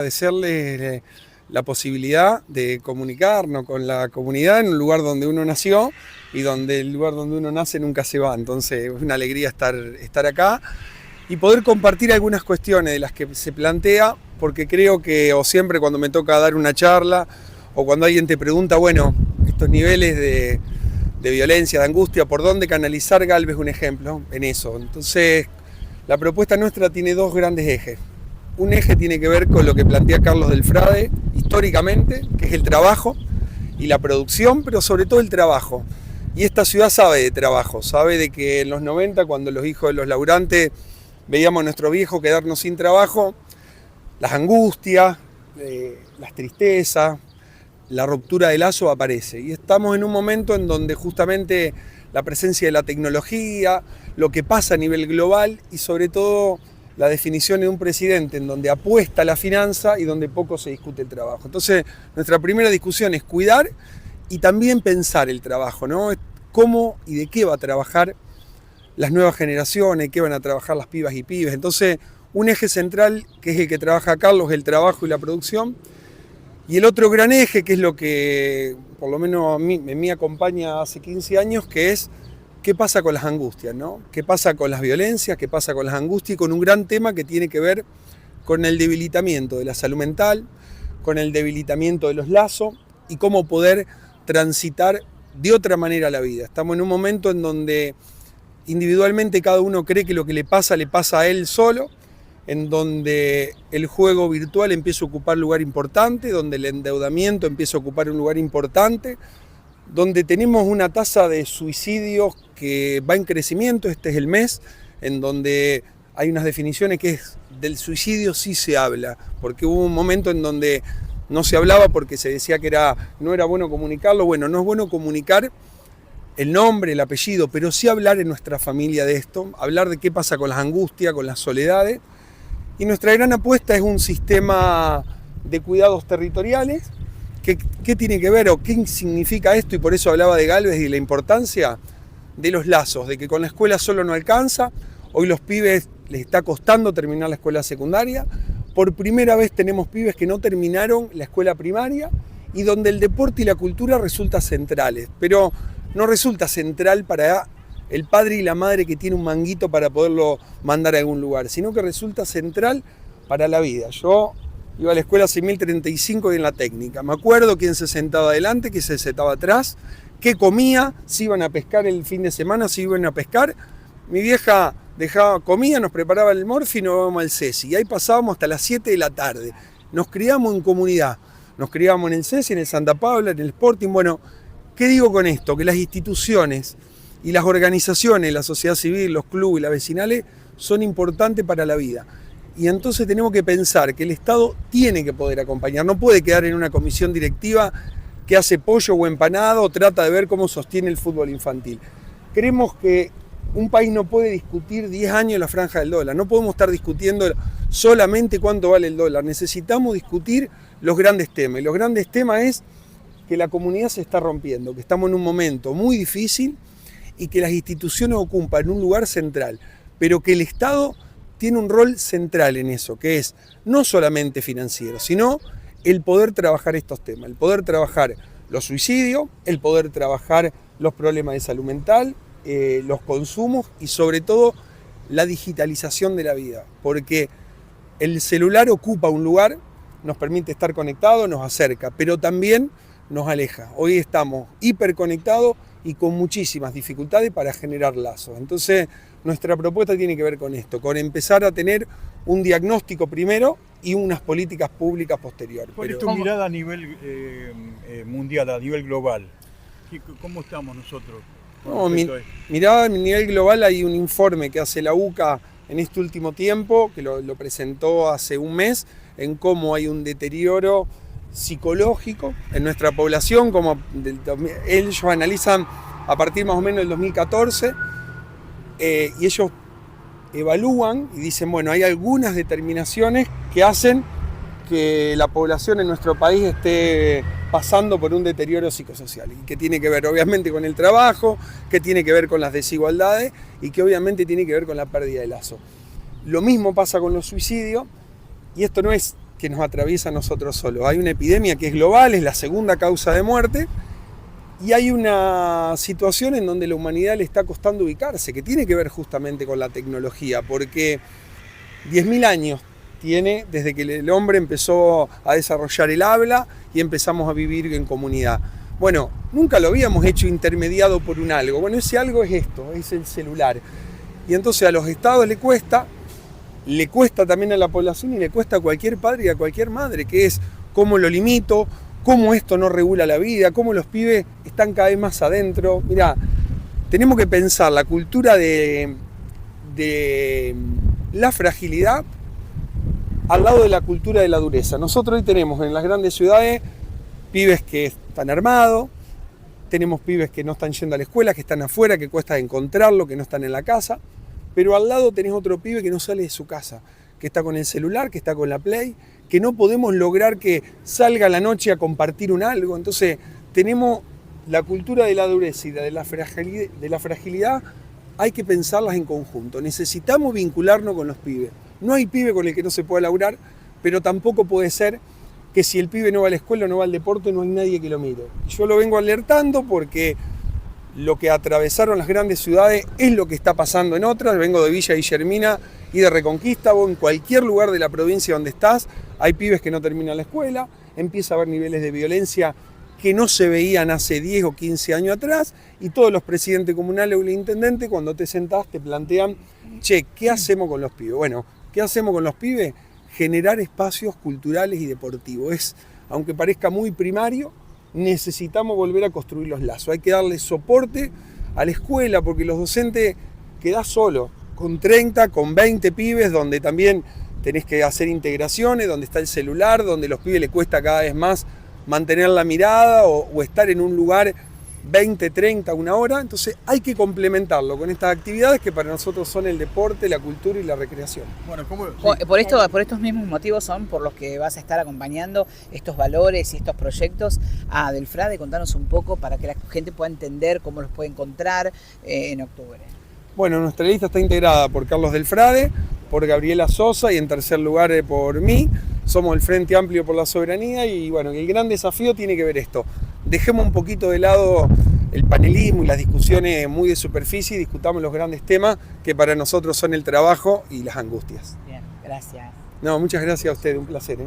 Agradecerle la posibilidad de comunicarnos con la comunidad en un lugar donde uno nació y donde el lugar donde uno nace nunca se va. Entonces es una alegría estar acá y poder compartir algunas cuestiones de las que se plantea, porque creo que, o siempre cuando me toca dar una charla o cuando alguien te pregunta, bueno, estos niveles de violencia, de angustia, ¿por dónde canalizar? Galvez es un ejemplo en eso. Entonces la propuesta nuestra tiene dos grandes ejes. Un eje tiene que ver con lo que plantea Carlos del Frade históricamente, que es el trabajo y la producción, pero sobre todo el trabajo. Y esta ciudad sabe de trabajo, sabe de que en los 90, cuando los hijos de los laburantes veíamos a nuestros viejos quedarnos sin trabajo, las angustias, las tristezas, la ruptura de lazo aparece. Y estamos en un momento en donde justamente la presencia de la tecnología, lo que pasa a nivel global y sobre todo la definición de un presidente en donde apuesta a la finanza y donde poco se discute el trabajo. Entonces, nuestra primera discusión es cuidar y también pensar el trabajo, ¿no? Cómo y de qué va a trabajar las nuevas generaciones, qué van a trabajar las pibas y pibes. Entonces, un eje central, que es el que trabaja Carlos, es el trabajo y la producción. Y el otro gran eje, que es lo que por lo menos en mí acompaña hace 15 años, que es qué pasa con las angustias, ¿no? Qué pasa con las violencias, qué pasa con las angustias, y con un gran tema que tiene que ver con el debilitamiento de la salud mental, con el debilitamiento de los lazos y cómo poder transitar de otra manera la vida. Estamos en un momento en donde individualmente cada uno cree que lo que le pasa a él solo, en donde el juego virtual empieza a ocupar un lugar importante, donde el endeudamiento empieza a ocupar un lugar importante, donde tenemos una tasa de suicidios que va en crecimiento. Este es el mes en donde hay unas definiciones que es del suicidio sí se habla, porque hubo un momento en donde no se hablaba porque se decía que no era bueno comunicarlo. Bueno, no es bueno comunicar el nombre, el apellido, pero sí hablar en nuestra familia de esto, hablar de qué pasa con las angustias, con las soledades. Y nuestra gran apuesta es un sistema de cuidados territoriales. ¿Qué tiene que ver o qué significa esto? Y por eso hablaba de Galvez y de la importancia de los lazos, de que con la escuela solo no alcanza. Hoy los pibes les está costando terminar la escuela secundaria. Por primera vez tenemos pibes que no terminaron la escuela primaria y donde el deporte y la cultura resultan centrales. Pero no resulta central para el padre y la madre que tiene un manguito para poderlo mandar a algún lugar, sino que resulta central para la vida. Yo iba a la escuela 6035 y en la técnica. Me acuerdo quién se sentaba adelante, quién se sentaba atrás, qué comía, si iban a pescar el fin de semana, si iban a pescar. Mi vieja comía, nos preparaba el morfi y nos íbamos al CESI. Y ahí pasábamos hasta las 7 de la tarde. Nos criamos en comunidad. Nos criamos en el CESI, en el Santa Paula, en el Sporting. Bueno, ¿qué digo con esto? Que las instituciones y las organizaciones, la sociedad civil, los clubes y las vecinales son importantes para la vida. Y entonces tenemos que pensar que el Estado tiene que poder acompañar, no puede quedar en una comisión directiva que hace pollo o empanado o trata de ver cómo sostiene el fútbol infantil. Creemos que un país no puede discutir 10 años la franja del dólar, no podemos estar discutiendo solamente cuánto vale el dólar, necesitamos discutir los grandes temas. Y los grandes temas es que la comunidad se está rompiendo, que estamos en un momento muy difícil y que las instituciones ocupan un lugar central, pero que el Estado tiene un rol central en eso, que es no solamente financiero, sino el poder trabajar estos temas, el poder trabajar los suicidios, el poder trabajar los problemas de salud mental, los consumos y sobre todo la digitalización de la vida, porque el celular ocupa un lugar, nos permite estar conectados, nos acerca, pero también nos aleja. Hoy estamos hiperconectados y con muchísimas dificultades para generar lazos. Entonces, nuestra propuesta tiene que ver con esto, con empezar a tener un diagnóstico primero y unas políticas públicas posteriores. ¿Cuál es tu mirada a nivel mundial, a nivel global? ¿Cómo estamos nosotros? Mirada a nivel global, hay un informe que hace la UCA en este último tiempo, que lo presentó hace un mes, en cómo hay un deterioro psicológico en nuestra población, como ellos analizan a partir más o menos del 2014, y ellos evalúan y dicen, bueno, hay algunas determinaciones que hacen que la población en nuestro país esté pasando por un deterioro psicosocial, y que tiene que ver obviamente con el trabajo, que tiene que ver con las desigualdades y que obviamente tiene que ver con la pérdida de lazo. Lo mismo pasa con los suicidios, y esto no es que nos atraviesa a nosotros solos. Hay una epidemia que es global, es la segunda causa de muerte, y hay una situación en donde la humanidad le está costando ubicarse, que tiene que ver justamente con la tecnología, porque 10.000 años tiene desde que el hombre empezó a desarrollar el habla y empezamos a vivir en comunidad. Bueno, nunca lo habíamos hecho intermediado por un algo. Bueno, ese algo es esto, es el celular. Y entonces a los estados le cuesta también a la población y le cuesta a cualquier padre y a cualquier madre, que es cómo lo limito, cómo esto no regula la vida, cómo los pibes están cada vez más adentro. Mirá, tenemos que pensar la cultura de la fragilidad al lado de la cultura de la dureza. Nosotros hoy tenemos en las grandes ciudades pibes que están armados, tenemos pibes que no están yendo a la escuela, que están afuera, que cuesta encontrarlo, que no están en la casa, pero al lado tenés otro pibe que no sale de su casa, que está con el celular, que está con la Play, que no podemos lograr que salga a la noche a compartir un algo. Entonces tenemos la cultura de la dureza y de la fragilidad, hay que pensarlas en conjunto. Necesitamos vincularnos con los pibes. No hay pibe con el que no se pueda laburar, pero tampoco puede ser que si el pibe no va a la escuela o no va al deporte, no hay nadie que lo mire. Yo lo vengo alertando porque lo que atravesaron las grandes ciudades es lo que está pasando en otras. Vengo de Villa Guillermina y de Reconquista. Vos en cualquier lugar de la provincia donde estás, hay pibes que no terminan la escuela, empieza a haber niveles de violencia que no se veían hace 10 o 15 años atrás, y todos los presidentes comunales o el intendente, cuando te sentás, te plantean, che, ¿qué hacemos con los pibes? Bueno, ¿qué hacemos con los pibes? Generar espacios culturales y deportivos. Aunque parezca muy primario, necesitamos volver a construir los lazos. Hay que darle soporte a la escuela, porque los docentes quedás solo, con 30, con 20 pibes, donde también tenés que hacer integraciones, donde está el celular, donde a los pibes les cuesta cada vez más mantener la mirada o estar en un lugar 20, 30, una hora. Entonces hay que complementarlo con estas actividades que para nosotros son el deporte, la cultura y la recreación. Bueno, Por estos mismos motivos son por los que vas a estar acompañando estos valores y estos proyectos a Del Frade. Contanos un poco para que la gente pueda entender cómo los puede encontrar en octubre. Bueno, nuestra lista está integrada por Carlos Del Frade, por Gabriela Sosa y en tercer lugar por mí. Somos el Frente Amplio por la Soberanía y bueno, el gran desafío tiene que ver esto. Dejemos un poquito de lado el panelismo y las discusiones muy de superficie y discutamos los grandes temas que para nosotros son el trabajo y las angustias. Bien, gracias. No, muchas gracias a ustedes, un placer.